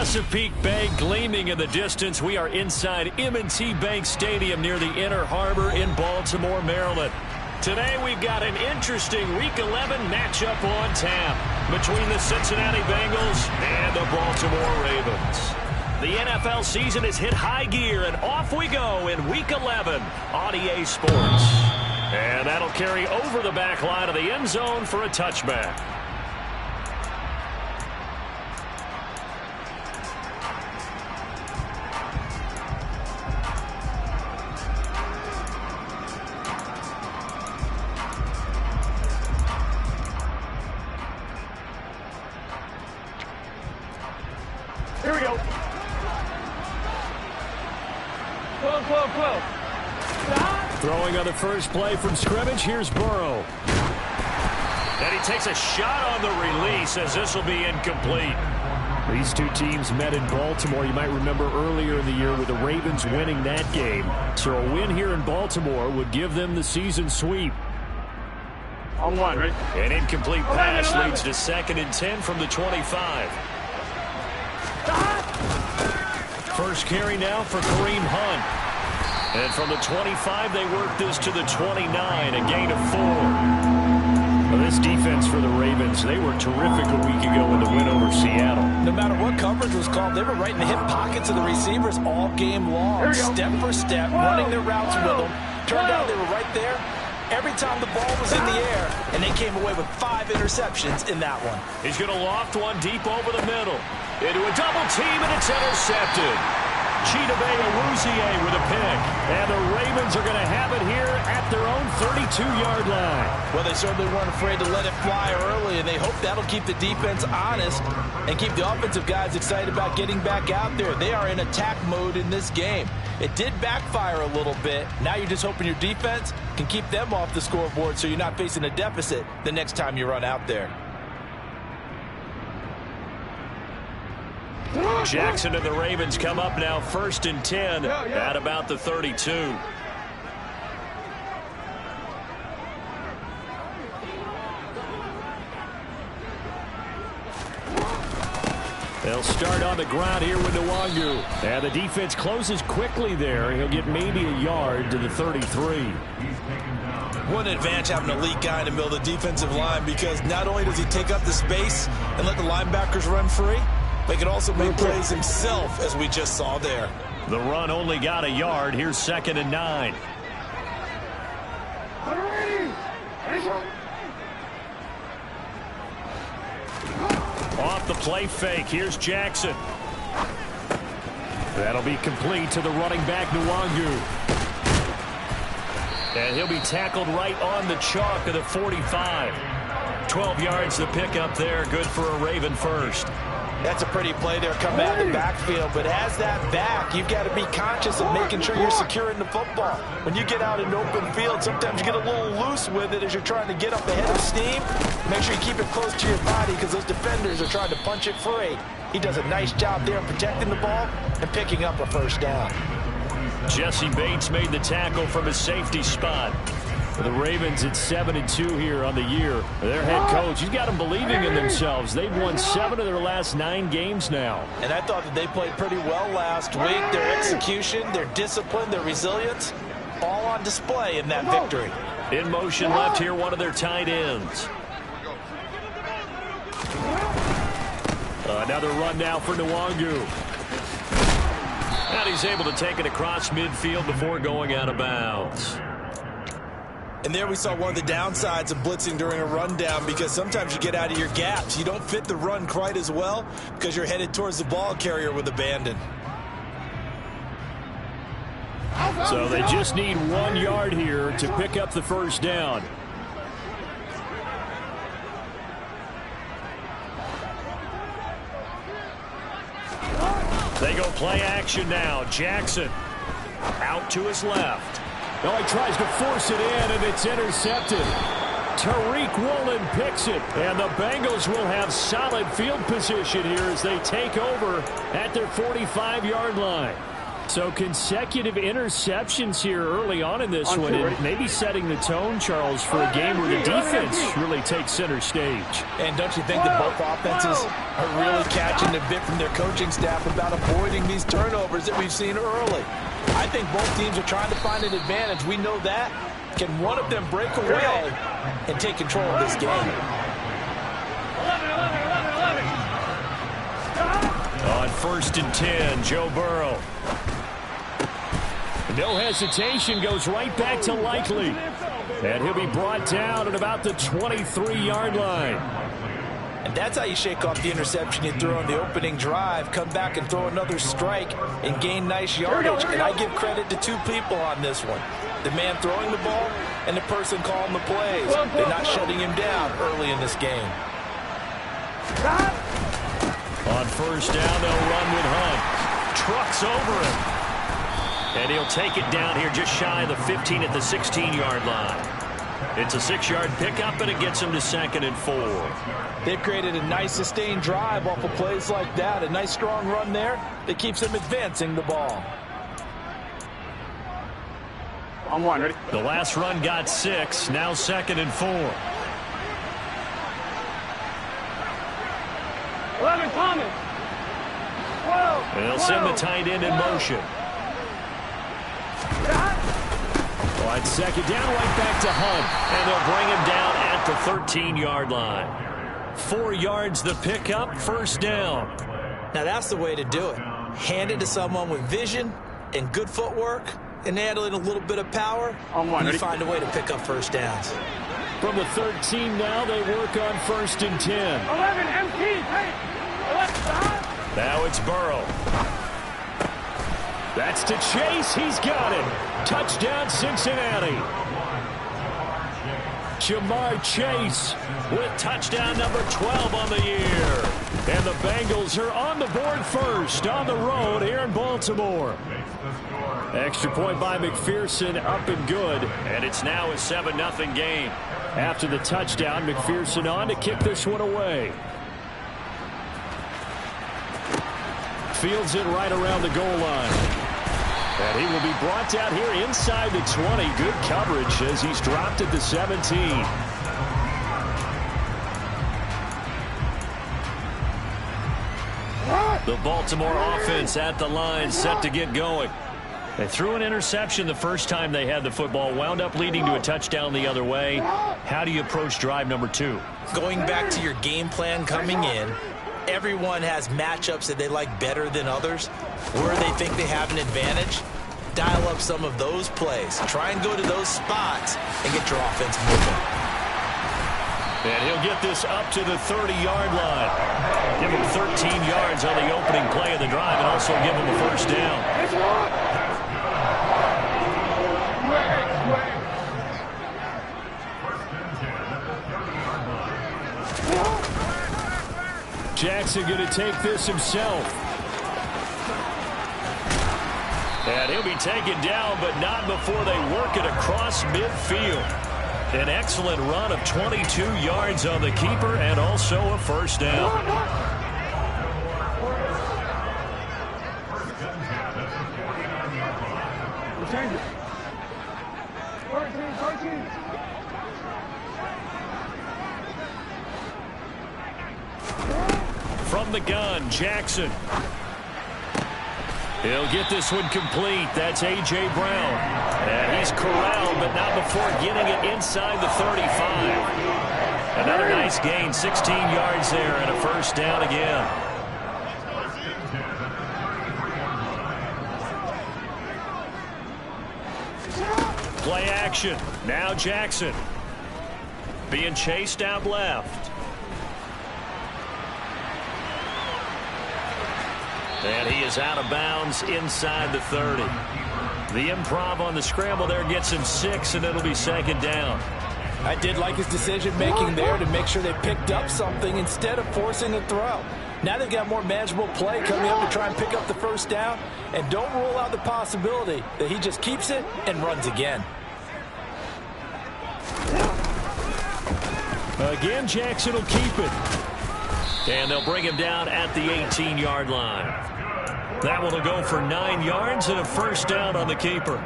Chesapeake Bay gleaming in the distance. We are inside M&T Bank Stadium near the Inner Harbor in Baltimore, Maryland. Today we've got an interesting Week 11 matchup on tap between the Cincinnati Bengals and the Baltimore Ravens. The NFL season has hit high gear, and off we go in Week 11 on EA Sports. And that'll carry over the back line of the end zone for a touchback. Here we go. Whoa. Throwing on the first play from scrimmage, here's Burrow. And he takes a shot on the release as this will be incomplete. These two teams met in Baltimore, you might remember earlier in the year, with the Ravens winning that game. So a win here in Baltimore would give them the season sweep. On one, right? An incomplete pass leads to 2nd and 10 from the 25. First carry now for Kareem Hunt. And from the 25, they work this to the 29, a gain of 4. Well, this defense for the Ravens, they were terrific a week ago in the win over Seattle. No matter what coverage was called, they were right in the hip pockets of the receivers all game long. Step for step, running their routes with them. Turned out they were right there every time the ball was in the air, and they came away with 5 interceptions in that one. He's going to loft one deep over the middle. Into a double team, and it's intercepted. Chidobe Awuzie with a pick. And the Ravens are going to have it here at their own 32-yard line. Well, they certainly weren't afraid to let it fly early, and they hope that'll keep the defense honest and keep the offensive guys excited about getting back out there. They are in attack mode in this game. It did backfire a little bit. Now you're just hoping your defense can keep them off the scoreboard so you're not facing a deficit the next time you run out there. Jackson and the Ravens come up now 1st and 10 at about the 32. They'll start on the ground here with Nwangu. And the defense closes quickly there. He'll get maybe a yard to the 33. What an advantage having an elite guy in the middle of the defensive line, because not only does he take up the space and let the linebackers run free, but he can also make plays himself, as we just saw there. The run only got a yard. Here's 2nd and 9. Off the play fake. Here's Jackson. That'll be complete to the running back, Nwangu. And he'll be tackled right on the chalk of the 45. 12 yards to pick up there. Good for a Raven first. That's a pretty play there coming out of the backfield. But as that back, you've got to be conscious of making sure you're securing the football. When you get out in open field, sometimes you get a little loose with it as you're trying to get up ahead of steam. Make sure you keep it close to your body, because those defenders are trying to punch it free. He does a nice job there protecting the ball and picking up a first down. Jesse Bates made the tackle from his safety spot. For the Ravens, it's 7-2 here on the year. Their head coach, he's got them believing in themselves. They've won 7 of their last 9 games now. And I thought that they played pretty well last week. Their execution, their discipline, their resilience, all on display in that victory. In motion left here, one of their tight ends. Another run now for Nwangu. And he's able to take it across midfield before going out of bounds. And there we saw one of the downsides of blitzing during a rundown, because sometimes you get out of your gaps. You don't fit the run quite as well because you're headed towards the ball carrier with abandon. So they just need 1 yard here to pick up the first down. They go play action now. Jackson out to his left. No, he tries to force it in, and it's intercepted. Tariq Woolen picks it, and the Bengals will have solid field position here as they take over at their 45-yard line. So consecutive interceptions here early on in this one, and maybe setting the tone, Charles, for a game where the defense really takes center stage. And don't you think that both offenses are really catching a bit from their coaching staff about avoiding these turnovers that we've seen early? I think both teams are trying to find an advantage. We know that. Can one of them break away and take control of this game? On 1st and 10, Joe Burrow. No hesitation, goes right back to Likely. And he'll be brought down at about the 23-yard line. And that's how you shake off the interception you threw on the opening drive, come back and throw another strike and gain nice yardage. And I give credit to two people on this one. The man throwing the ball and the person calling the plays. They're not shutting him down early in this game. On 1st down, they'll run with Hunt. Trucks over him. And he'll take it down here just shy of the 15 at the 16-yard line. It's a 6-yard pickup, and it gets him to 2nd and 4. They've created a nice sustained drive off of plays like that. A nice strong run there that keeps them advancing the ball. On 1, ready? The last run got 6, now 2nd and 4. 11, Thomas. 12. They'll send the tight end in motion. On 2nd down, right back to Hunt. And they'll bring him down at the 13-yard line. 4 yards the pickup, 1st down. Now that's the way to do it. Hand it to someone with vision and good footwork and add in a little bit of power. On 1, you ready? find a way to pick up 1st downs. From the 13 now, they work on 1st and 10. 11, MT. Hey. 11, now it's Burrow. That's to Chase. He's got it. Touchdown, Cincinnati. Jamar Chase with touchdown number 12 on the year. And the Bengals are on the board first on the road here in Baltimore. Extra point by McPherson, up and good. And it's now a 7-0 game. After the touchdown, McPherson on to kick this one away. Fields it right around the goal line. And he will be brought down here inside the 20. Good coverage as he's dropped at the 17. The Baltimore offense at the line, set to get going. They threw an interception the first time they had the football, wound up leading to a touchdown the other way. How do you approach drive number 2? Going back to your game plan coming in, everyone has matchups that they like better than others. Where they think they have an advantage, dial up some of those plays. Try and go to those spots and get your offense moving. And he'll get this up to the 30-yard line. Give him 13 yards on the opening play of the drive and also give him a 1st down. Jackson going to take this himself. And he'll be taken down, but not before they work it across midfield. An excellent run of 22 yards on the keeper and also a 1st down. From the gun, Jackson. He'll get this one complete. That's A.J. Brown. And he's corralled, but not before getting it inside the 35. Another nice gain, 16 yards there, and a 1st down again. Play action. Now Jackson. Being chased out left. And he is out of bounds inside the 30. The improv on the scramble there gets him 6, and it'll be 2nd down. I did like his decision-making there to make sure they picked up something instead of forcing a throw. Now they've got more manageable play coming up to try and pick up the 1st down. And don't rule out the possibility that he just keeps it and runs again. Again, Jackson will keep it. And they'll bring him down at the 18-yard line. That one will go for 9 yards and a first down on the keeper.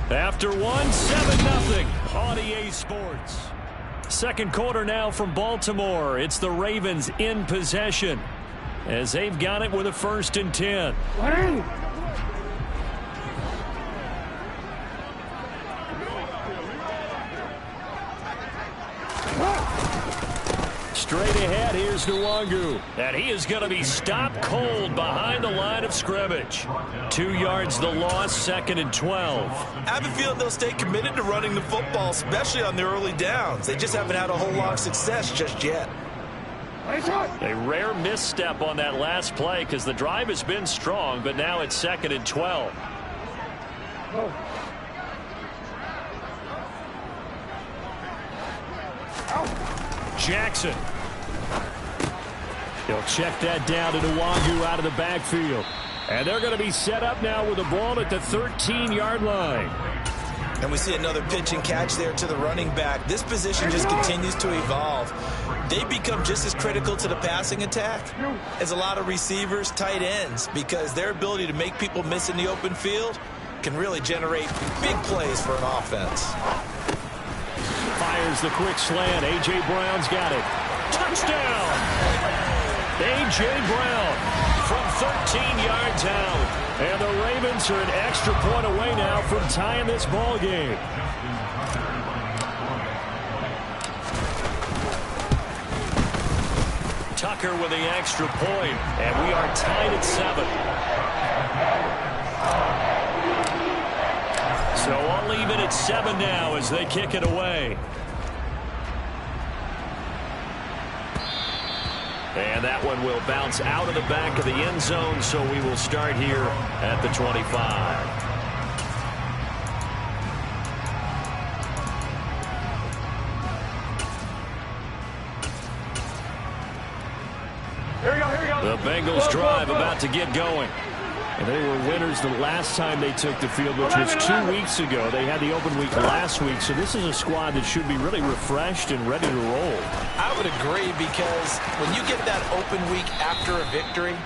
After one, 7-0 on EA Sports. Second quarter now from Baltimore. It's the Ravens in possession as they've got it with a 1st and 10. Straight ahead, here's Nwangu. And he is going to be stopped cold behind the line of scrimmage. 2 yards the loss, 2nd and 12. I have a feeling they'll stay committed to running the football, especially on their early downs. They just haven't had a whole lot of success just yet. A rare misstep on that last play because the drive has been strong, but now it's 2nd and 12. Jackson. He'll check that down to Nwangu out of the backfield. And they're going to be set up now with the ball at the 13-yard line. And we see another pitch and catch there to the running back. This position just continues to evolve. They become just as critical to the passing attack as a lot of receivers, tight ends, because their ability to make people miss in the open field can really generate big plays for an offense. Fires the quick slant. A.J. Brown's got it. Touchdown! A.J. Brown from 13 yards out. And the Ravens are an extra point away now from tying this ball game. Tucker with the extra point, and we are tied at 7. So all even at 7 now as they kick it away. And that one will bounce out of the back of the end zone, so we will start here at the 25. Here we go. The Bengals drive about to get going. And they were winners the last time they took the field, which was 2 weeks ago. They had the open week last week, so this is a squad that should be really refreshed and ready to roll. I would agree, because when you get that open week after a victory,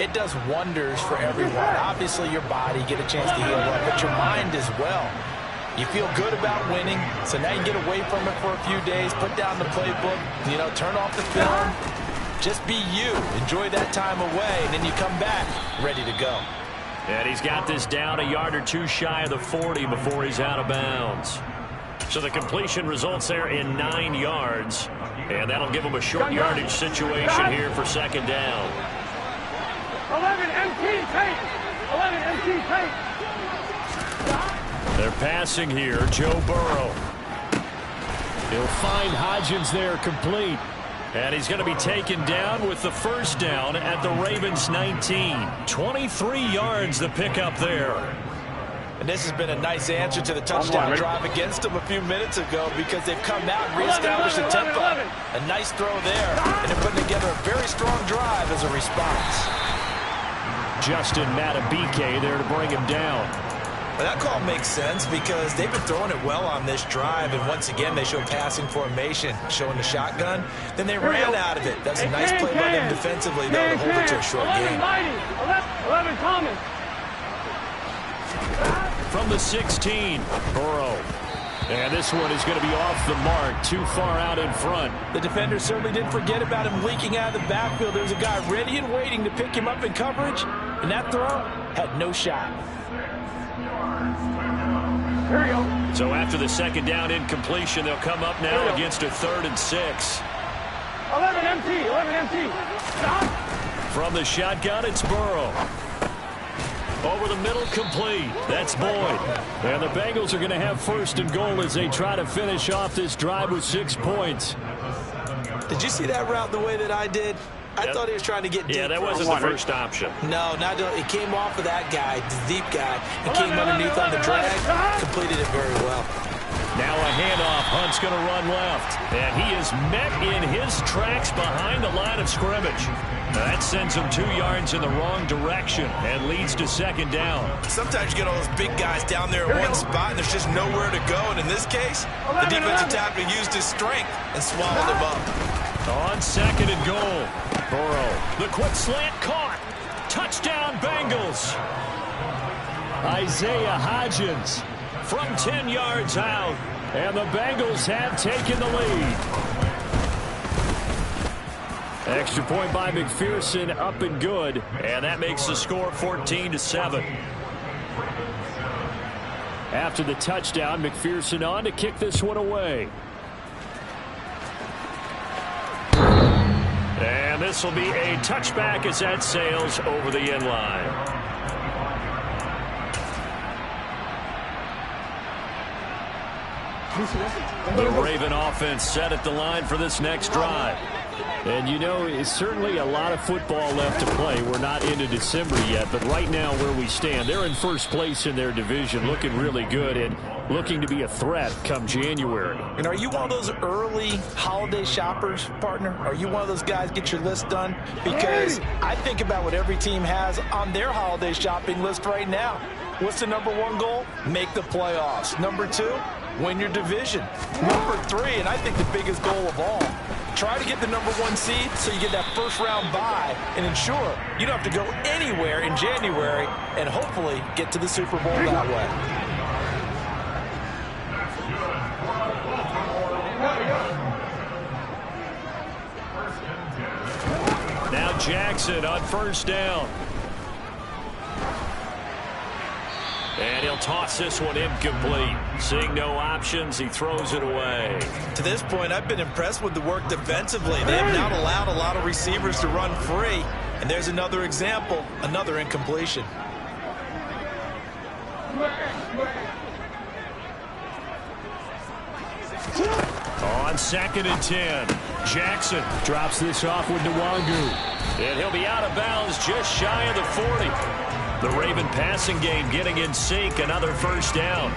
it does wonders for everyone. Obviously, your body, get a chance to heal up, but your mind as well. You feel good about winning, so now you get away from it for a few days, put down the playbook, turn off the film. Just be you. Enjoy that time away, and then you come back ready to go. And he's got this down a yard or two shy of the 40 before he's out of bounds. So the completion results there in 9 yards. And that'll give him a short yardage situation here for 2nd down. 11 MT tape. 11 MT tape. They're passing here. Joe Burrow. He'll find Hodgins there complete. And he's going to be taken down with the 1st down at the Ravens 19. 23 yards the pickup there. And this has been a nice answer to the touchdown drive against them a few minutes ago, because they've come out and reestablished the tempo. A nice throw there, and they're putting together a very strong drive as a response. Justin Matabike there to bring him down. Well, that call makes sense, because they've been throwing it well on this drive, and once again they show passing formation, showing the shotgun. Then they ran out of it. That's a nice play by them defensively, though, to hold it to a short game. 11 Thomas. From the 16, Burrow. And this one is going to be off the mark, too far out in front. The defender certainly didn't forget about him leaking out of the backfield. There's a guy ready and waiting to pick him up in coverage, and that throw had no shot. Here we go. So after the 2nd down incompletion, they'll come up now against a 3rd and 6. 11 MT. Stop. From the shotgun, it's Burrow. Over the middle, complete. That's Boyd. And the Bengals are going to have 1st and goal as they try to finish off this drive with 6 points. Did you see that route the way that I did? I thought he was trying to get deep. Yeah, that wasn't the first option. No, it came off of that guy, the deep guy, and came underneath on the drag, completed it very well. Now a handoff. Hunt's going to run left. And he is met in his tracks behind the line of scrimmage. That sends him 2 yards in the wrong direction and leads to second down. Sometimes you get all those big guys down there in one spot, and there's just nowhere to go. And in this case, the defensive tackle used his strength and swallowed him up. On second and goal, Burrow. The quick slant caught. Touchdown, Bengals. Isaiah Hodgins from 10 yards out, and the Bengals have taken the lead. Extra point by McPherson, up and good, and that makes the score 14-7. After the touchdown, McPherson on to kick this one away. And this will be a touchback as that sails over the end line. The Raven offense set at the line for this next drive. And, you know, it's certainly a lot of football left to play. We're not into December yet, but right now where we stand, they're in first place in their division, looking really good and looking to be a threat come January. And are you one of those early holiday shoppers, partner? Are you one of those guys get your list done? Because I think about what every team has on their holiday shopping list right now. What's the #1 goal? Make the playoffs. #2, win your division. #3, and I think the biggest goal of all, try to get the #1 seed so you get that first-round bye and ensure you don't have to go anywhere in January and hopefully get to the Super Bowl that way. Now Jackson on first down. And he'll toss this one incomplete. Seeing no options, he throws it away. To this point, I've been impressed with the work defensively. They have not allowed a lot of receivers to run free. And there's another example, another incompletion. On second and 10, Jackson drops this off with Nwangu. And he'll be out of bounds just shy of the 40. The Raven passing game getting in sync, another first down.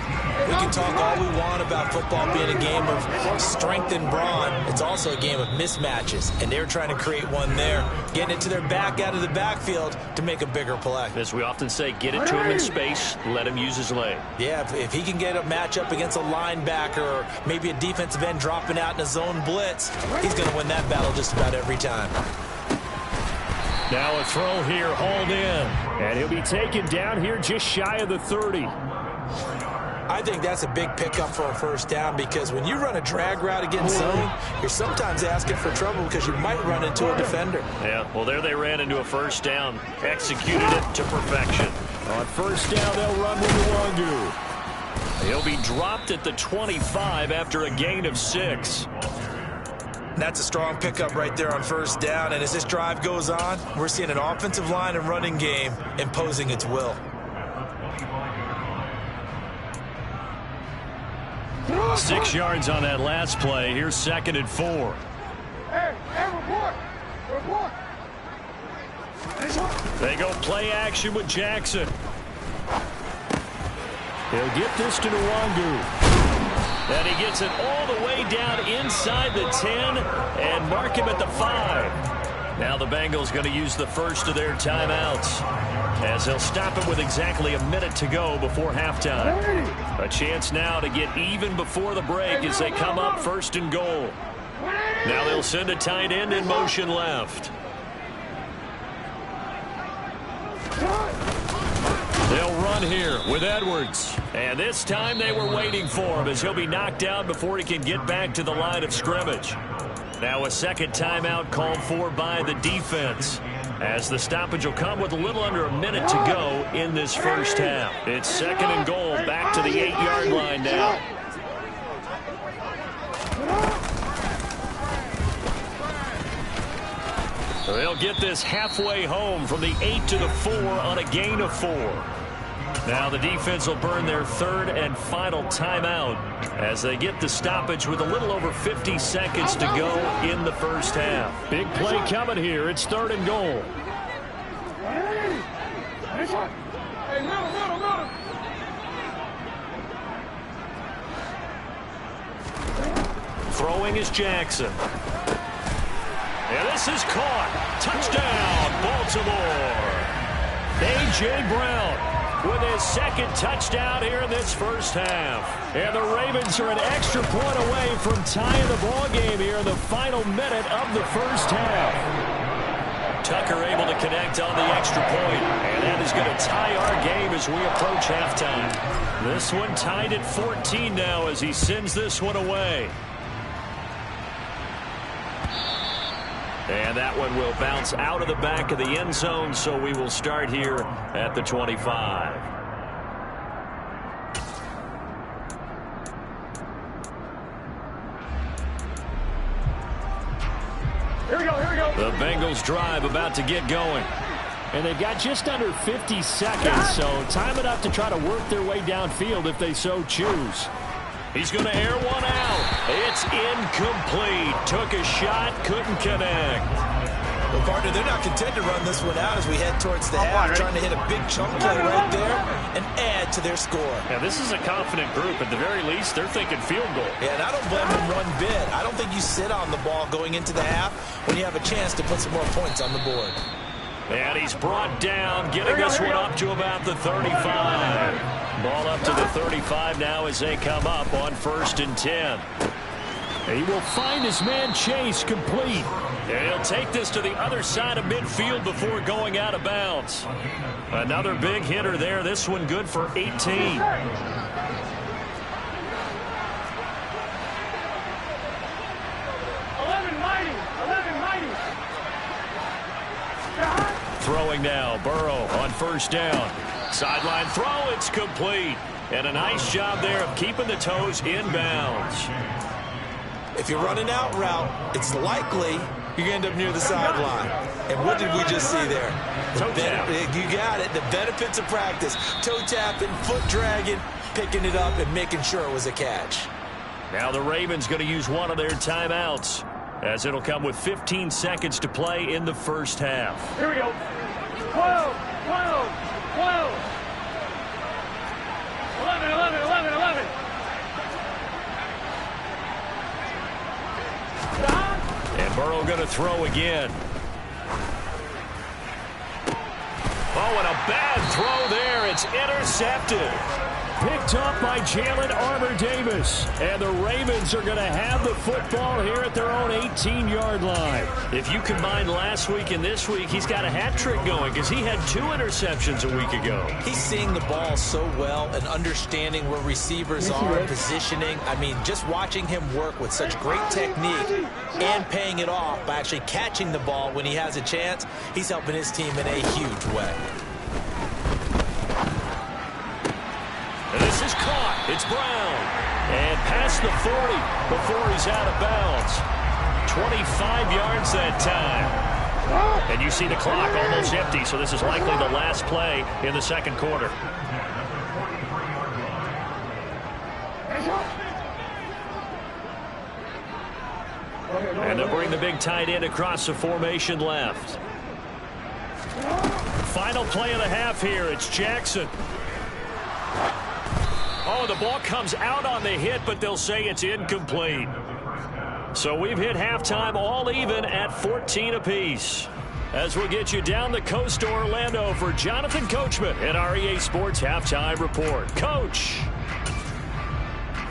We can talk all we want about football being a game of strength and brawn. It's also a game of mismatches, and they're trying to create one there, getting it to their back out of the backfield to make a bigger play. As we often say, get it to him in space, let him use his leg. Yeah, if he can get a matchup against a linebacker or maybe a defensive end dropping out in a zone blitz, he's going to win that battle just about every time. Now a throw here, hauled in. And he'll be taken down here just shy of the 30. I think that's a big pickup for a first down because when you run a drag route against zone, you're sometimes asking for trouble because you might run into a defender. Yeah, well, there they ran into a first down. Executed it to perfection. On first down, they'll run with Nwangu. He'll be dropped at the 25 after a gain of 6. That's a strong pickup right there on first down. And as this drive goes on, we're seeing an offensive line and running game imposing its will. – 6 yards on that last play. Here's second and 4. Hey, report! They go play action with Jackson. He'll get this to Nwangu. And he gets it all the way down inside the 10 and mark him at the 5. Now the Bengals going to use the first of their timeouts as they'll stop it with exactly a minute to go before halftime. A chance now to get even before the break as they come up first and goal. Now they'll send a tight end in motion left. They'll run here with Edwards. And this time they were waiting for him as he'll be knocked down before he can get back to the line of scrimmage. Now a second timeout called for by the defense as the stoppage will come with a little under a minute to go in this first half. It's second and goal back to the 8-yard line now. They'll get this halfway home from the 8 to the 4 on a gain of 4. Now the defense will burn their third and final timeout as they get the stoppage with a little over 50 seconds to go in the first half. Big play coming here. It's third and goal. Throwing is Jackson. And this is caught. Touchdown, Baltimore. A.J. Brown with his second touchdown here in this first half. And the Ravens are an extra point away from tying the ball game here in the final minute of the first half. Tucker able to connect on the extra point, and that is going to tie our game as we approach halftime. This one tied at 14 now as he sends this one away. And that one will bounce out of the back of the end zone, so we will start here at the 25. Here we go, here we go. The Bengals drive about to get going. And they've got just under 50 seconds, so time it up to try to work their way downfield if they so choose. He's going to air one out. It's incomplete. Took a shot, couldn't connect. Well, partner, they're not content to run this one out as we head towards the half, trying to hit a big chunk play right there and add to their score. Yeah, this is a confident group. At the very least, they're thinking field goal. Yeah, and I don't blame them one bit. I don't think you sit on the ball going into the half when you have a chance to put some more points on the board. And he's brought down, getting this one up to about the 35. Ball up to the 35 now as they come up on 1st and 10. He will find his man Chase complete. And he'll take this to the other side of midfield before going out of bounds. Another big hitter there. This one good for 18. 11 mighty. Throwing now, Burrow on 1st down. Sideline throw, it's complete. And a nice job there of keeping the toes inbounds. If you're running out route, it's likely you're going to end up near the sideline. And what did we just see there? You got it. The benefits of practice. Toe tapping, foot dragging, picking it up, and making sure it was a catch. Now the Ravens going to use one of their timeouts, as it'll come with 15 seconds to play in the first half. Here we go. 12. 11. And Burrow going to throw again. Oh, and a bad throw there. It's intercepted. Picked up by Jalen Armour-Davis. And the Ravens are going to have the football here at their own 18-yard line. If you combine last week and this week, he's got a hat trick going because he had 2 interceptions a week ago. He's seeing the ball so well and understanding where receivers are, positioning. I mean, just watching him work with such great technique and paying it off by actually catching the ball when he has a chance, he's helping his team in a huge way. This is caught. It's Brown. And past the 40 before he's out of bounds. 25 yards that time. And you see the clock almost empty, so this is likely the last play in the second quarter. And they'll bring the big tight end across the formation left. Final play of the half here. It's Jackson. Oh, the ball comes out on the hit, but they'll say it's incomplete. So we've hit halftime all even at 14 apiece. As we'll get you down the coast to Orlando for Jonathan Coachman at our EA Sports Halftime Report. Coach.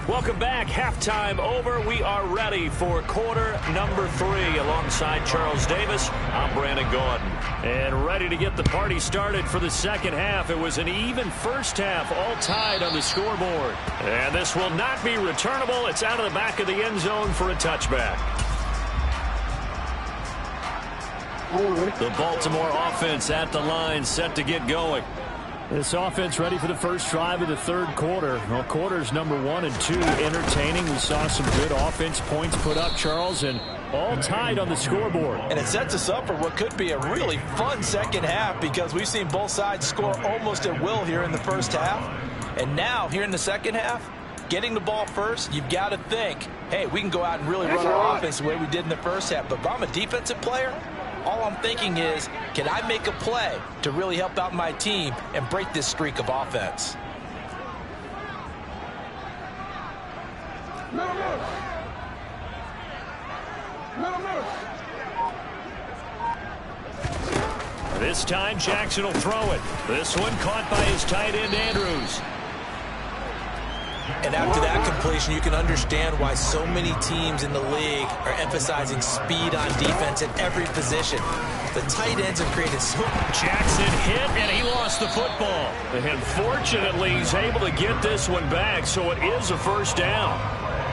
Welcome back. Halftime over. We are ready for quarter number 3 alongside Charles Davis. I'm Brandon Gordon. And ready to get the party started for the second half. It was an even first half, all tied on the scoreboard. And this will not be returnable. It's out of the back of the end zone for a touchback. The Baltimore offense at the line, set to get going. This offense ready for the first drive of the third quarter. Well, quarters number 1 and 2 entertaining. We saw some good offense points put up, Charles, and all tied on the scoreboard. And it sets us up for what could be a really fun second half because we've seen both sides score almost at will here in the first half. And now, here in the second half, getting the ball first, you've got to think, hey, we can go out and really run our offense the way we did in the first half. But if I'm a defensive player, all I'm thinking is, can I make a play to really help out my team and break this streak of offense? This time Jackson will throw it. This one caught by his tight end Andrews. And after that completion, you can understand why so many teams in the league are emphasizing speed on defense at every position. The tight ends have created so much. Jackson hit, and he lost the football. And fortunately, he's able to get this one back, so it is a first down.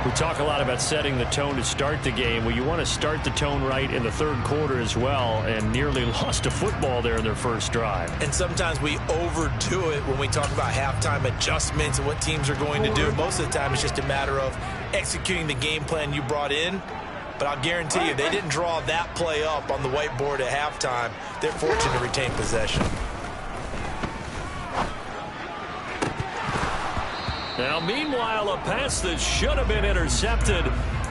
We talk a lot about setting the tone to start the game. Well, you want to start the tone right in the third quarter as well, and nearly lost a football there in their first drive. And sometimes we overdo it when we talk about halftime adjustments and what teams are going to do. Most of the time, it's just a matter of executing the game plan you brought in. But I'll guarantee you, they didn't draw that play up on the whiteboard at halftime. They're fortunate to retain possession. Now, meanwhile, a pass that should have been intercepted,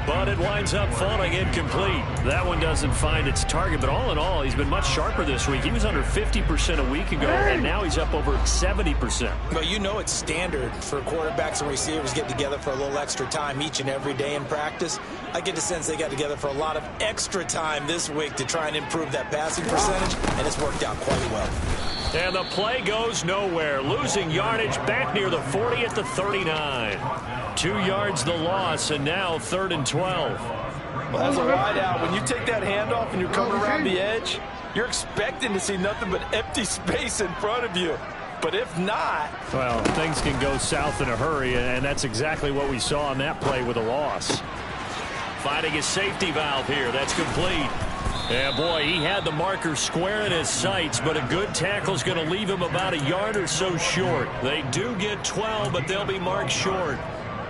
but it winds up falling incomplete. That one doesn't find its target, but all in all, he's been much sharper this week. He was under 50% a week ago, and now he's up over 70%. Well, you know it's standard for quarterbacks and receivers get together for a little extra time each and every day in practice. I get the sense they got together for a lot of extra time this week to try and improve that passing percentage, and it's worked out quite well. And the play goes nowhere. Losing yardage back near the 40 at the 39. 2 yards the loss, and now 3rd and 12. Well, as a wideout, when you take that handoff and you're coming around the edge, you're expecting to see nothing but empty space in front of you. But if not... well, things can go south in a hurry, and that's exactly what we saw on that play with a loss. Finding his safety valve here. That's complete. Yeah, boy, he had the marker square in his sights, but a good tackle is going to leave him about a yard or so short. They do get 12, but they'll be marked short.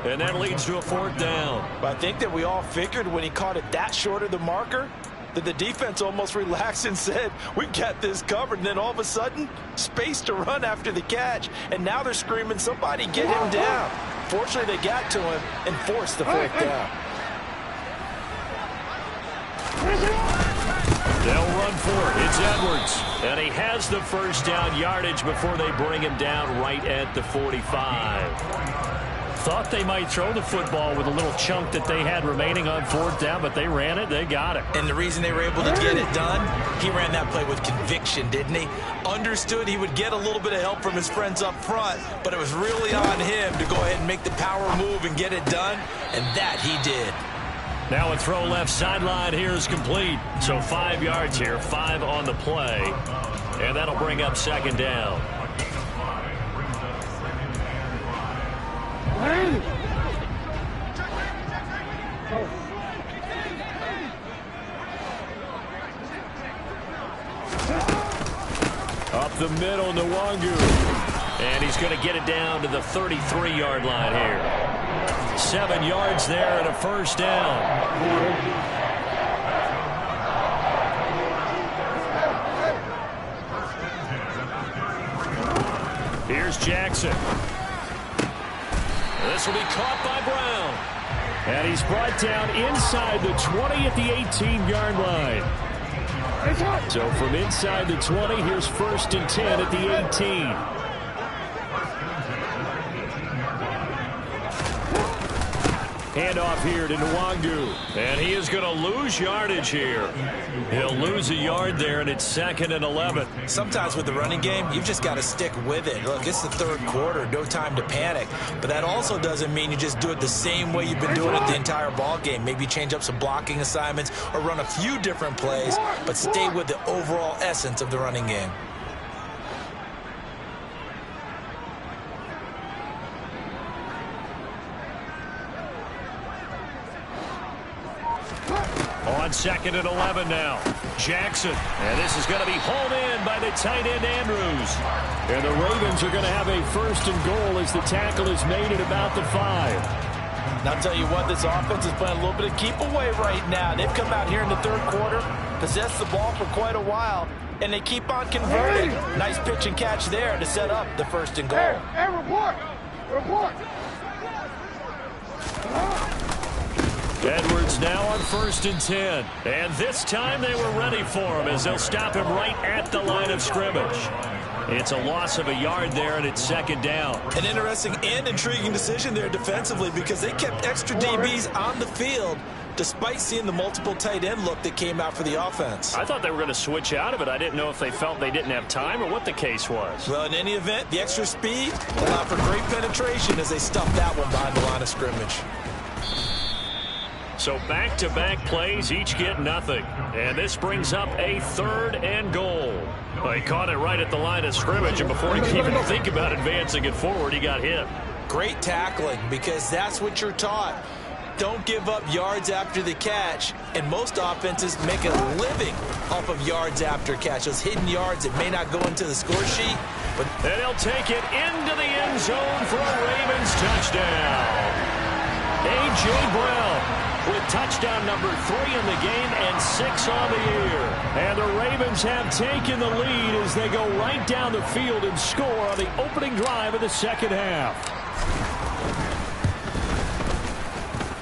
And that leads to a 4th down. But I think that we all figured when he caught it that short of the marker that the defense almost relaxed and said, we've got this covered. And then all of a sudden, space to run after the catch. And now they're screaming, somebody get him down. Fortunately, they got to him and forced the 4th down. They'll run for it. It's Edwards. And he has the first down yardage before they bring him down right at the 45. Thought they might throw the football with a little chunk that they had remaining on 4th down, but they ran it. They got it. And the reason they were able to get it done, he ran that play with conviction, didn't he? Understood he would get a little bit of help from his friends up front, but it was really on him to go ahead and make the power move and get it done, and that he did. Now a throw left sideline here is complete. So 5 yards here, 5 on the play. And that'll bring up 2nd down. Up the middle, Nwangu. And he's going to get it down to the 33-yard line here. 7 yards there and a 1st down. Here's Jackson. This will be caught by Brown. And he's brought down inside the 20 at the 18-yard line. So from inside the 20, here's 1st and 10 at the 18. Handoff here to Nwangu. And he is going to lose yardage here. He'll lose a yard there, and it's 2nd and 11. Sometimes with the running game, you've just got to stick with it. Look, it's the 3rd quarter, no time to panic. But that also doesn't mean you just do it the same way you've been doing it the entire ball game. Maybe change up some blocking assignments or run a few different plays, but stay with the overall essence of the running game. On 2nd and 11 now. Jackson. And this is going to be hauled in by the tight end Andrews. And the Ravens are going to have a 1st and goal as the tackle is made at about the 5. And I'll tell you what, this offense is playing a little bit of keep away right now. They've come out here in the 3rd quarter, possessed the ball for quite a while, and they keep on converting. Nice pitch and catch there to set up the 1st and goal. Hey, report! Report! Edwards now on 1st and 10. And this time they were ready for him as they'll stop him right at the line of scrimmage. It's a loss of a yard there, and it's 2nd down. An interesting and intriguing decision there defensively because they kept extra DBs on the field, despite seeing the multiple tight end look that came out for the offense. I thought they were going to switch out of it. I didn't know if they felt they didn't have time or what the case was. Well, in any event, the extra speed allowed for great penetration as they stuffed that one behind the line of scrimmage. So back-to-back plays, each get nothing. And this brings up a 3rd and goal. Well, he caught it right at the line of scrimmage, and before he could even think about advancing it forward, he got hit. Great tackling, because that's what you're taught. Don't give up yards after the catch, and most offenses make a living off of yards after catch. Those hidden yards that may not go into the score sheet. But and he'll take it into the end zone for a Ravens touchdown. A.J. Brown with touchdown number 3 in the game and 6 on the year. And the Ravens have taken the lead as they go right down the field and score on the opening drive of the second half.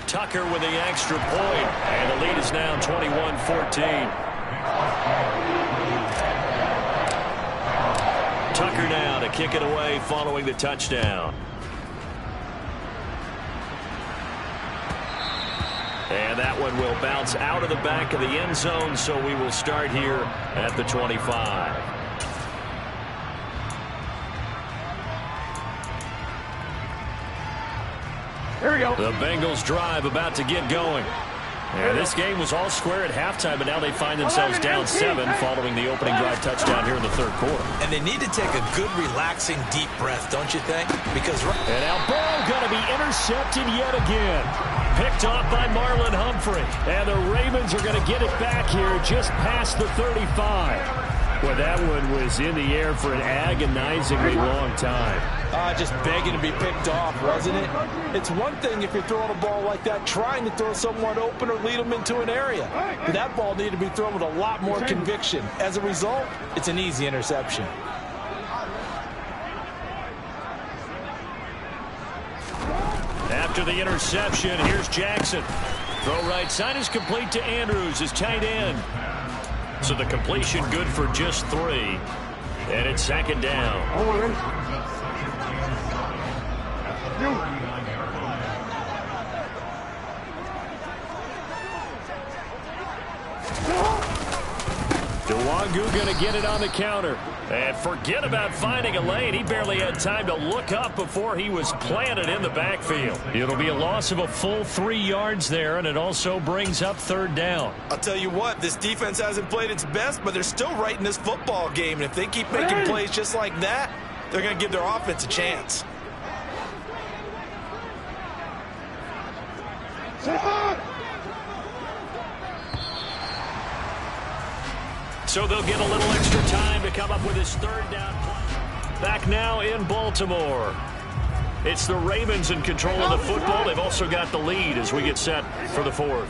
Tucker with the extra point, and the lead is now 21-14. Tucker now to kick it away following the touchdown. And that one will bounce out of the back of the end zone, so we will start here at the 25. Here we go. The Bengals drive about to get going. And this game was all square at halftime, but now they find themselves down 7 following the opening drive touchdown here in the 3rd quarter. And they need to take a good, relaxing, deep breath, don't you think? Because and now Burrow going to be intercepted yet again. Picked off by Marlon Humphrey. And the Ravens are going to get it back here just past the 35. Well, that one was in the air for an agonizingly long time. Just begging to be picked off, wasn't it? It's one thing if you're throwing a ball like that, trying to throw someone open or lead them into an area. But that ball needed to be thrown with a lot more conviction. As a result, it's an easy interception. After the interception, here's Jackson. Throw right side is complete to Andrews, his tight end. So the completion good for just 3. And it's 2nd down. Nwogu going to get it on the counter. And forget about finding a lane. He barely had time to look up before he was planted in the backfield. It'll be a loss of a full 3 yards there, and it also brings up 3rd down. I'll tell you what, this defense hasn't played its best, but they're still right in this football game. And if they keep making plays just like that, they're going to give their offense a chance. So they'll get a little extra time to come up with his 3rd down play. Back now in Baltimore. It's the Ravens in control of the football. They've also got the lead as we get set for the 4th.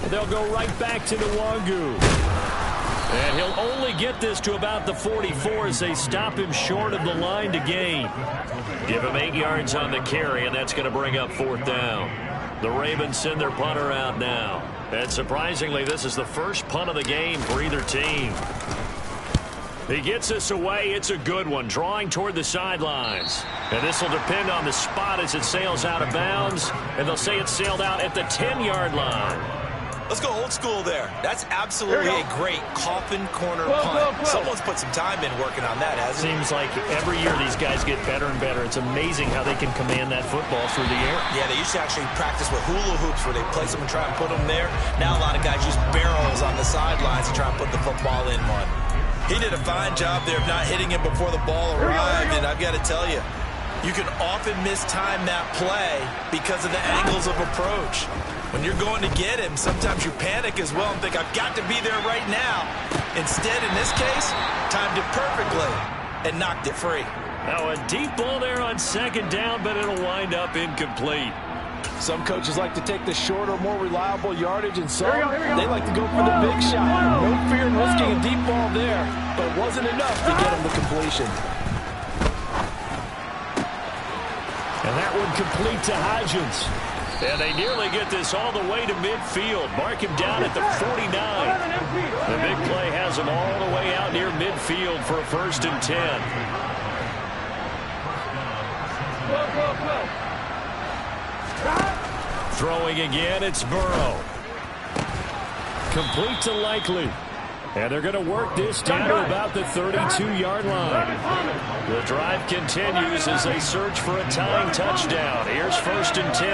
They'll go right back to Nwogu. And he'll only get this to about the 44 as they stop him short of the line to gain. Give him 8 yards on the carry, and that's going to bring up 4th down. The Ravens send their punter out now. And surprisingly, this is the first punt of the game for either team. He gets this away. It's a good one, drawing toward the sidelines. And this will depend on the spot as it sails out of bounds. And they'll say it sailed out at the 10-yard line. Let's go old school there. That's absolutely a great coffin corner punt. Someone's put some time in working on that, hasn't it? Seems like every year these guys get better and better. It's amazing how they can command that football through the air. Yeah, they used to actually practice with hula hoops where they place them and try and put them there. Now a lot of guys use barrels on the sidelines to try and put the football in one. He did a fine job there of not hitting him before the ball arrived, and I've got to tell you, you can often mistime that play because of the angles of approach. When you're going to get him, sometimes you panic as well and think, I've got to be there right now. Instead, in this case, timed it perfectly and knocked it free. Now a deep ball there on 2nd down, but it'll wind up incomplete. Some coaches like to take the shorter, more reliable yardage, and some, they like to go for the big shot. No fear in risking a deep ball there, but it wasn't enough to get him the completion. And that one complete to Hodgins. And they nearly get this all the way to midfield. Mark him down at the 49. The big play has him all the way out near midfield for a 1st and 10. Throwing again, it's Burrow. Complete to Likely. And they're going to work this down to about the 32-yard line. The drive continues as they search for a tying touchdown. Here's 1st and 10.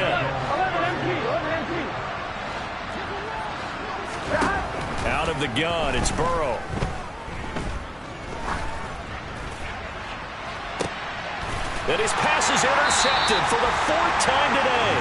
Out of the gun, it's Burrow. And his pass is intercepted for the 4th time today.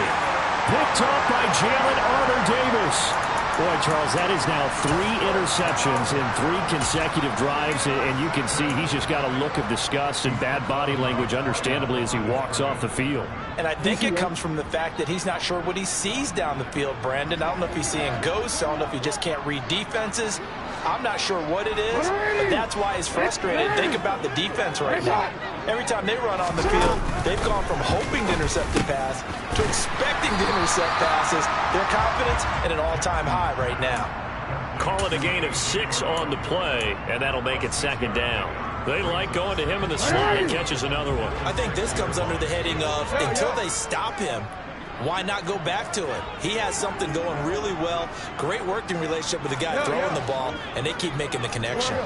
Picked off by Jalen Armour-Davis. Boy, Charles, that is now 3 interceptions in 3 consecutive drives, and you can see he's just got a look of disgust and bad body language, understandably, as he walks off the field. And I think it comes from the fact that he's not sure what he sees down the field, Brandon. I don't know if he's seeing ghosts. I don't know if he just can't read defenses. I'm not sure what it is, but that's why he's frustrated. Think about the defense right now. Every time they run on the field, they've gone from hoping to intercept the pass to expecting to intercept passes. Their confidence at an all-time high right now. Call it a gain of 6 on the play, and that'll make it 2nd down. They like going to him in the slot. He catches another one. I think this comes under the heading of until they stop him, why not go back to it? He has something going really well. Great working relationship with the guy throwing the ball, and they keep making the connection.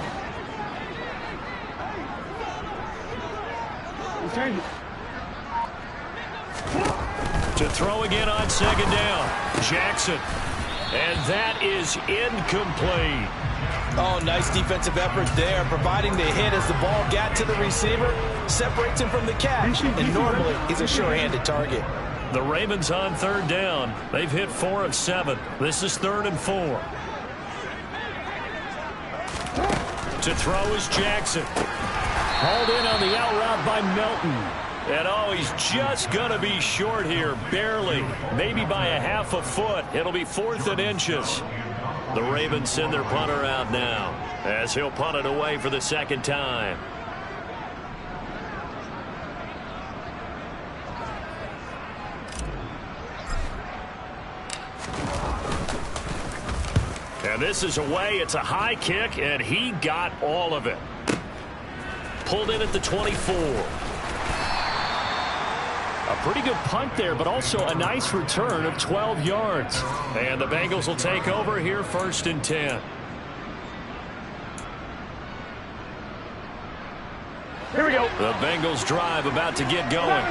To throw again on 2nd down. Jackson. And that is incomplete. Oh, nice defensive effort there, providing the hit as the ball got to the receiver, separates him from the catch, and normally he's a sure-handed target. The Ravens on 3rd down. They've hit 4 of 7. This is 3rd and 4. To throw is Jackson. Hauled in on the out route by Melton. And oh, he's just going to be short here, barely. Maybe by a half a foot. It'll be 4th and inches. The Ravens send their punter out now as he'll punt it away for the 2nd time. And this is away. It's a high kick, and he got all of it. Pulled in at the 24. A pretty good punt there, but also a nice return of 12 yards. And the Bengals will take over here, 1st and 10. Here we go. The Bengals drive about to get going.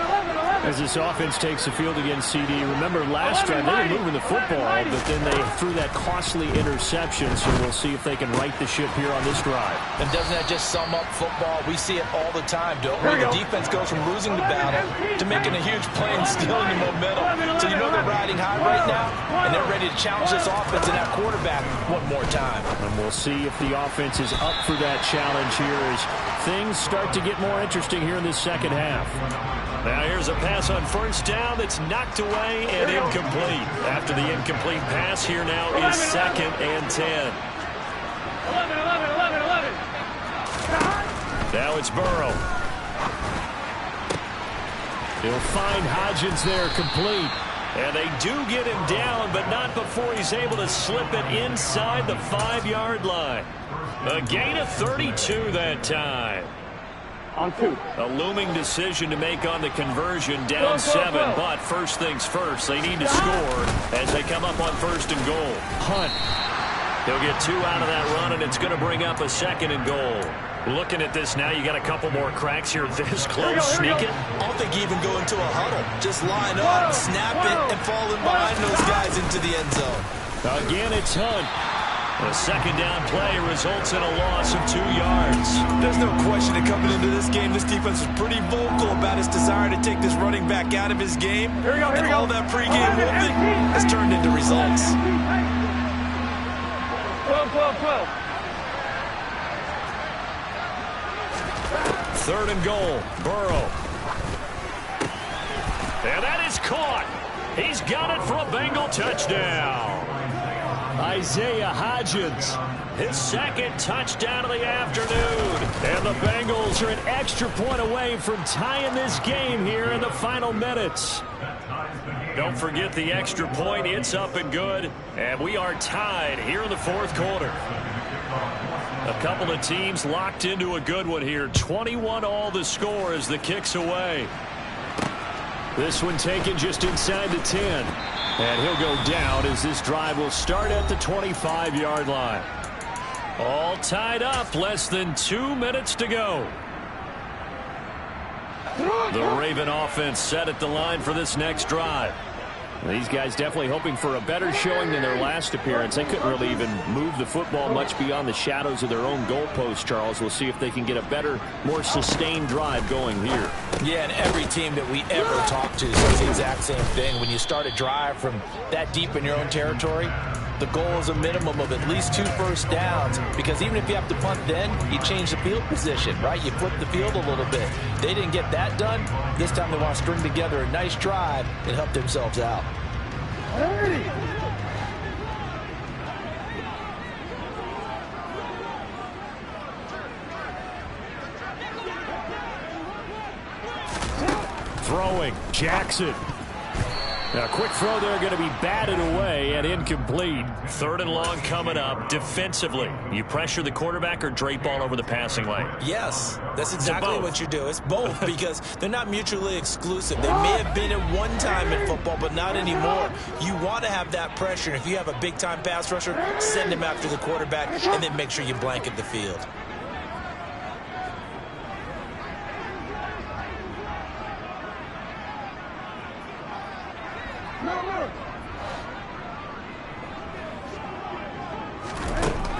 As this offense takes the field against CD, remember last drive they were moving the football, but then they threw that costly interception, so we'll see if they can right the ship here on this drive. And doesn't that just sum up football? We see it all the time, don't we? The defense goes from losing the battle to making a huge play and stealing the momentum. So you know they're riding high right now, and they're ready to challenge this offense and that quarterback one more time. And we'll see if the offense is up for that challenge here as things start to get more interesting here in this 2nd half. Now here's a pass on 1st down that's knocked away and incomplete. After the incomplete pass, here now is 2nd and 10. 11. Now it's Burrow. He'll find Hodgins there, complete. And they do get him down, but not before he's able to slip it inside the 5-yard line. A gain of 32 that time. On 2. A looming decision to make on the conversion, down 7, but first things first, they need to score as they come up on 1st and goal. Hunt. He'll get 2 out of that run, and it's going to bring up a 2nd and goal. Looking at this now, you got a couple more cracks here this close. Sneak it. I don't think you even go into a huddle. Just line up, snap it, and fall in behind those guys into the end zone. Again, it's Hunt. The 2nd down play results in a loss of 2 yards. There's no question that coming into this game, this defense was pretty vocal about its desire to take this running back out of his game. Here we go. And all that pregame whooping has turned into results. 12. 3rd and goal. Burrow. And that is caught. He's got it for a Bengal touchdown. Isaiah Hodgins, his 2nd touchdown of the afternoon. And the Bengals are an extra point away from tying this game here in the final minutes. Don't forget the extra point. It's up and good. And we are tied here in the 4th quarter. A couple of teams locked into a good one here. 21 all the score as the kick's away. This one taken just inside the 10. And he'll go down as this drive will start at the 25-yard line. All tied up, less than 2 minutes to go. The Raven offense set at the line for this next drive. These guys definitely hoping for a better showing than their last appearance. They couldn't really even move the football much beyond the shadows of their own goalpost, Charles. We'll see if they can get a better, more sustained drive going here. Yeah, and every team that we ever talk to says the exact same thing. When you start a drive from that deep in your own territory, the goal is a minimum of at least 2 first downs, because even if you have to punt then, you change the field position, right? You flip the field a little bit. They didn't get that done. This time they want to string together a nice drive and help themselves out. Throwing, Jackson. Now, quick throw there, going to be batted away and incomplete. 3rd and long coming up. Defensively, you pressure the quarterback or drape all over the passing lane? Yes, that's exactly what you do. It's both, because they're not mutually exclusive. They may have been at one time in football, but not anymore. You want to have that pressure. And if you have a big-time pass rusher, send him after the quarterback, and then make sure you blanket the field.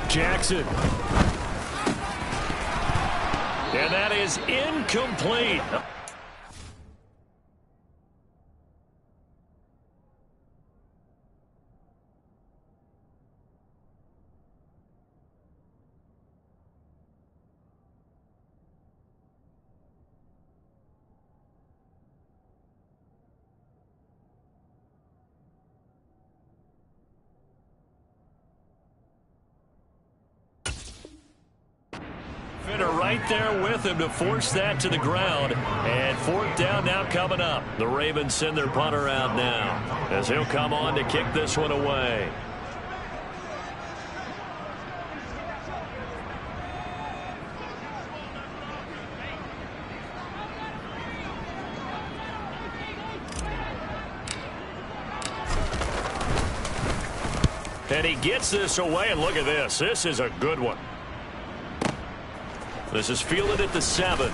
Jackson. And that is incomplete. Right there with him to force that to the ground. And 4th down now coming up. The Ravens send their punter out now as he'll come on to kick this one away. And he gets this away, and look at this. This is a good one. This is fielded at the 7.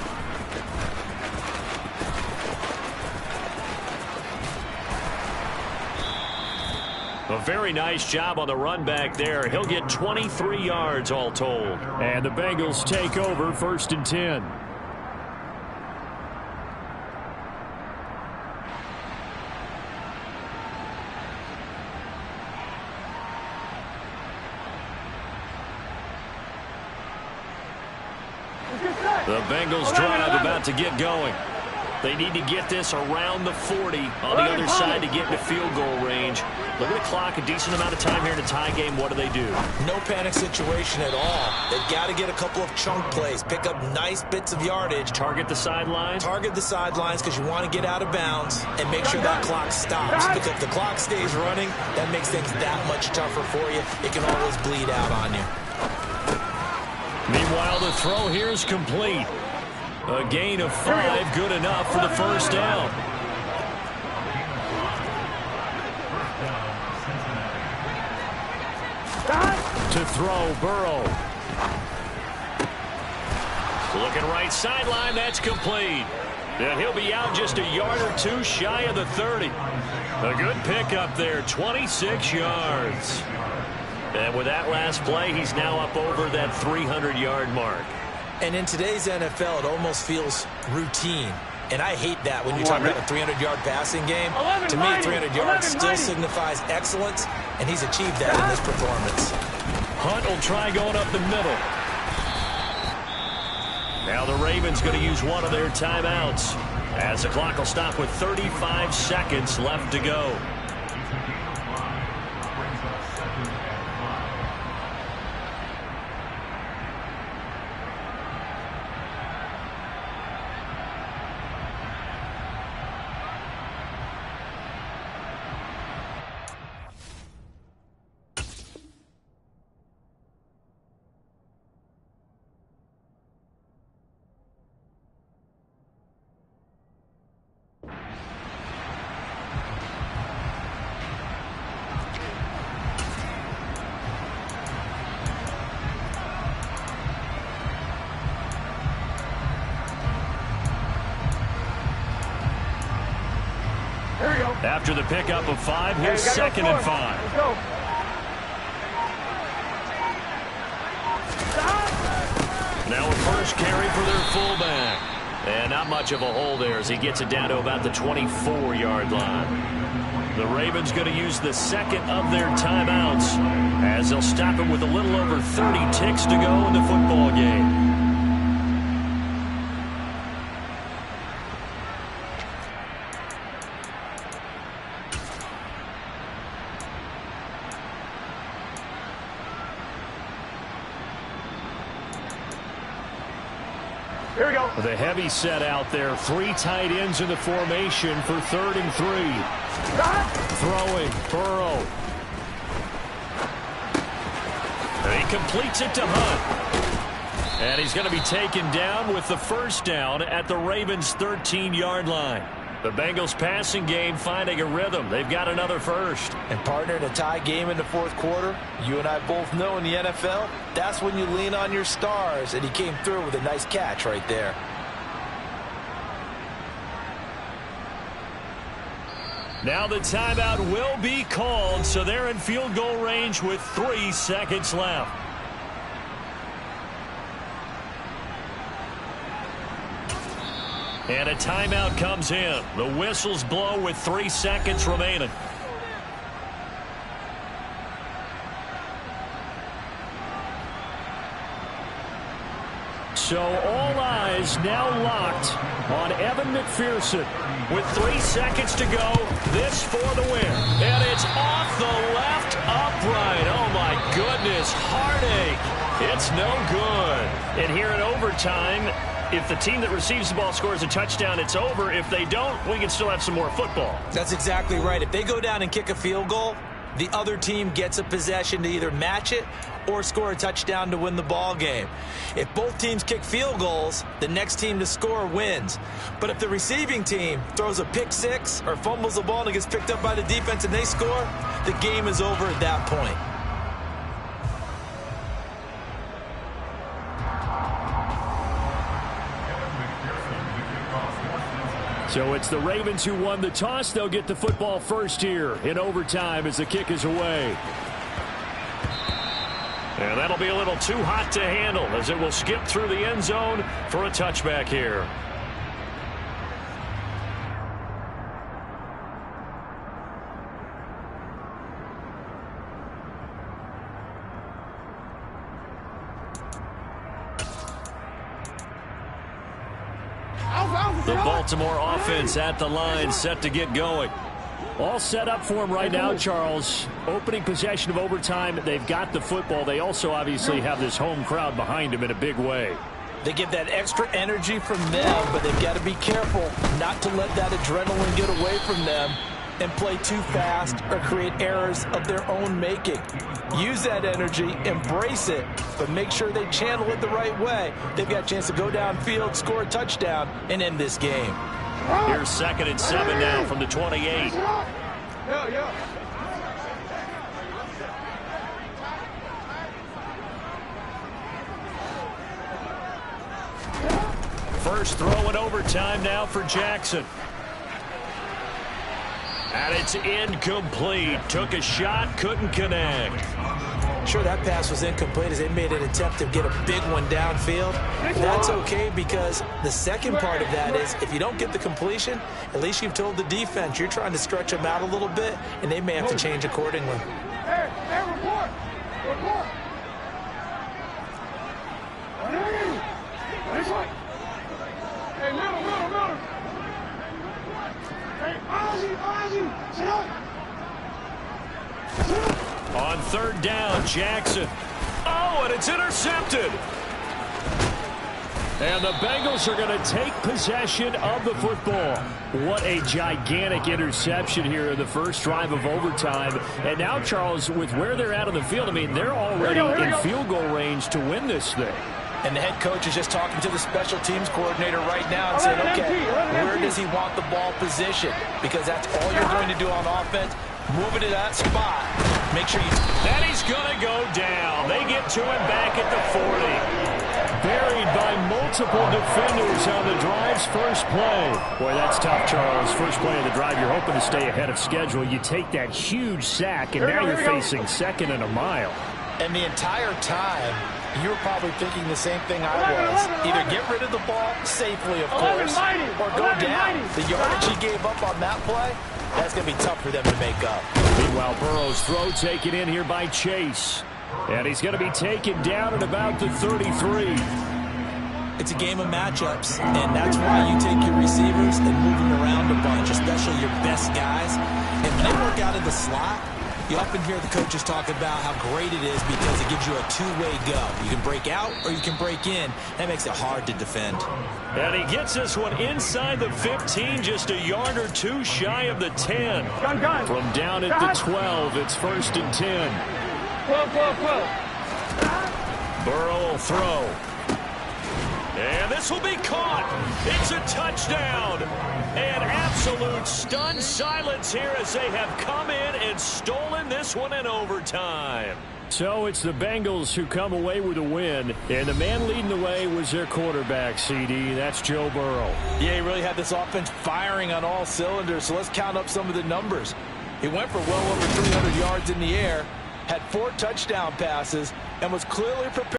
A very nice job on the run back there. He'll get 23 yards all told. And the Bengals take over 1st and 10. The Bengals drive about to get going. They need to get this around the 40 on the other side to get into field goal range. Look at the clock, a decent amount of time here in a tie game. What do? No panic situation at all. They've got to get a couple of chunk plays, pick up nice bits of yardage. Target the sidelines? Target the sidelines, because you want to get out of bounds and make sure that clock stops. Because if the clock stays running, that makes things that much tougher for you. It can always bleed out on you. Meanwhile, the throw here is complete. A gain of 5, good enough for the 1st down. To throw, Burrow. Looking right sideline, that's complete. And he'll be out just a yard or 2 shy of the 30. A good pickup there, 26 yards. And with that last play, he's now up over that 300-yard mark. And in today's NFL, it almost feels routine. And I hate that when you talk about a 300-yard passing game. To me, 300 yards still signifies excellence, and he's achieved that in this performance. Hunt will try going up the middle. Now the Ravens going to use one of their timeouts, as the clock will stop with 35 seconds left to go. After the pickup of 5, here's 2nd and 5. Let's go. Now a first carry for their fullback. And not much of a hole there as he gets it down to about the 24-yard line. The Ravens going to use the 2nd of their timeouts as they'll stop him with a little over 30 ticks to go in the football game. Here we go. The heavy set out there. 3 tight ends in the formation for 3rd and 3. Throwing. Burrow. And he completes it to Hunt. And he's going to be taken down with the first down at the Ravens' 13-yard line. The Bengals passing game finding a rhythm. They've got another first. And partner, in a tie game in the 4th quarter, you and I both know in the NFL, that's when you lean on your stars. And he came through with a nice catch right there. Now the timeout will be called, so they're in field goal range with 3 seconds left. And a timeout comes in. The whistles blow with 3 seconds remaining. So all eyes now locked on Evan McPherson. With 3 seconds to go, this for the win. And it's off the left upright. Oh, my goodness. Heartache. It's no good. And here in overtime, if the team that receives the ball scores a touchdown, it's over. If they don't, we can still have some more football. That's exactly right. If they go down and kick a field goal, the other team gets a possession to either match it or score a touchdown to win the ball game. If both teams kick field goals, the next team to score wins. But if the receiving team throws a pick six or fumbles the ball and it gets picked up by the defense and they score, the game is over at that point. So it's the Ravens who won the toss. They'll get the football first here in overtime as the kick is away. And that'll be a little too hot to handle as it will skip through the end zone for a touchback here. The Baltimore offense at the line, set to get going. All set up for him right now, Charles. Opening possession of overtime. They've got the football. They also obviously have this home crowd behind them in a big way. They get that extra energy from them, but they've got to be careful not to let that adrenaline get away from them and play too fast or create errors of their own making. Use that energy, embrace it, but make sure they channel it the right way. They've got a chance to go downfield, score a touchdown, and end this game. Here's 2nd and 7 now from the 28. First throw in overtime now for Jackson. And it's incomplete. Took a shot, couldn't connect. Sure, that pass was incomplete as they made an attempt to get a big one downfield. That's okay because the second part of that is if you don't get the completion, at least you've told the defense you're trying to stretch them out a little bit, and they may have to change accordingly. Hey, report. Hey, middle. Hey, Ozzy, sit up. On 3rd down, Jackson. Oh, and it's intercepted. And the Bengals are going to take possession of the football. What a gigantic interception here in the first drive of overtime. And now, Charles, with where they're at on the field, I mean, they're already in field goal range to win this thing. And the head coach is just talking to the special teams coordinator right now and saying, okay, where does he want the ball positioned? Because that's all you're going to do on offense. Move it to that spot. Make sure you... And he's going to go down. They get to him back at the 40. buried by multiple defenders on the drive's first play. Boy, that's tough, Charles. First play of the drive, you're hoping to stay ahead of schedule. You take that huge sack, and now you're facing second and a mile. And the entire time, you were probably thinking the same thing I was. Either get rid of the ball safely, of course, or go down. The yardage he gave up on that play, that's going to be tough for them to make up. Meanwhile, Burrow's throw taken in here by Chase. And he's going to be taken down at about the 33. It's a game of matchups, and that's why you take your receivers and move them around a bunch, especially your best guys. If they work out of the slot, you often hear the coaches talk about how great it is because it gives you a two-way go. You can break out or you can break in. That makes it hard to defend. And he gets this one inside the 15, just a yard or two shy of the 10. Gun. From down at the 12, it's 1st and 10. 12. Burrow will throw. And this will be caught. It's a touchdown. An absolute stunned silence here as they have come in and stolen this one in overtime. So it's the Bengals who come away with a win, and the man leading the way was their quarterback, CD. That's Joe Burrow. Yeah, he really had this offense firing on all cylinders, so let's count up some of the numbers. He went for well over 300 yards in the air, had 4 touchdown passes, and was clearly prepared.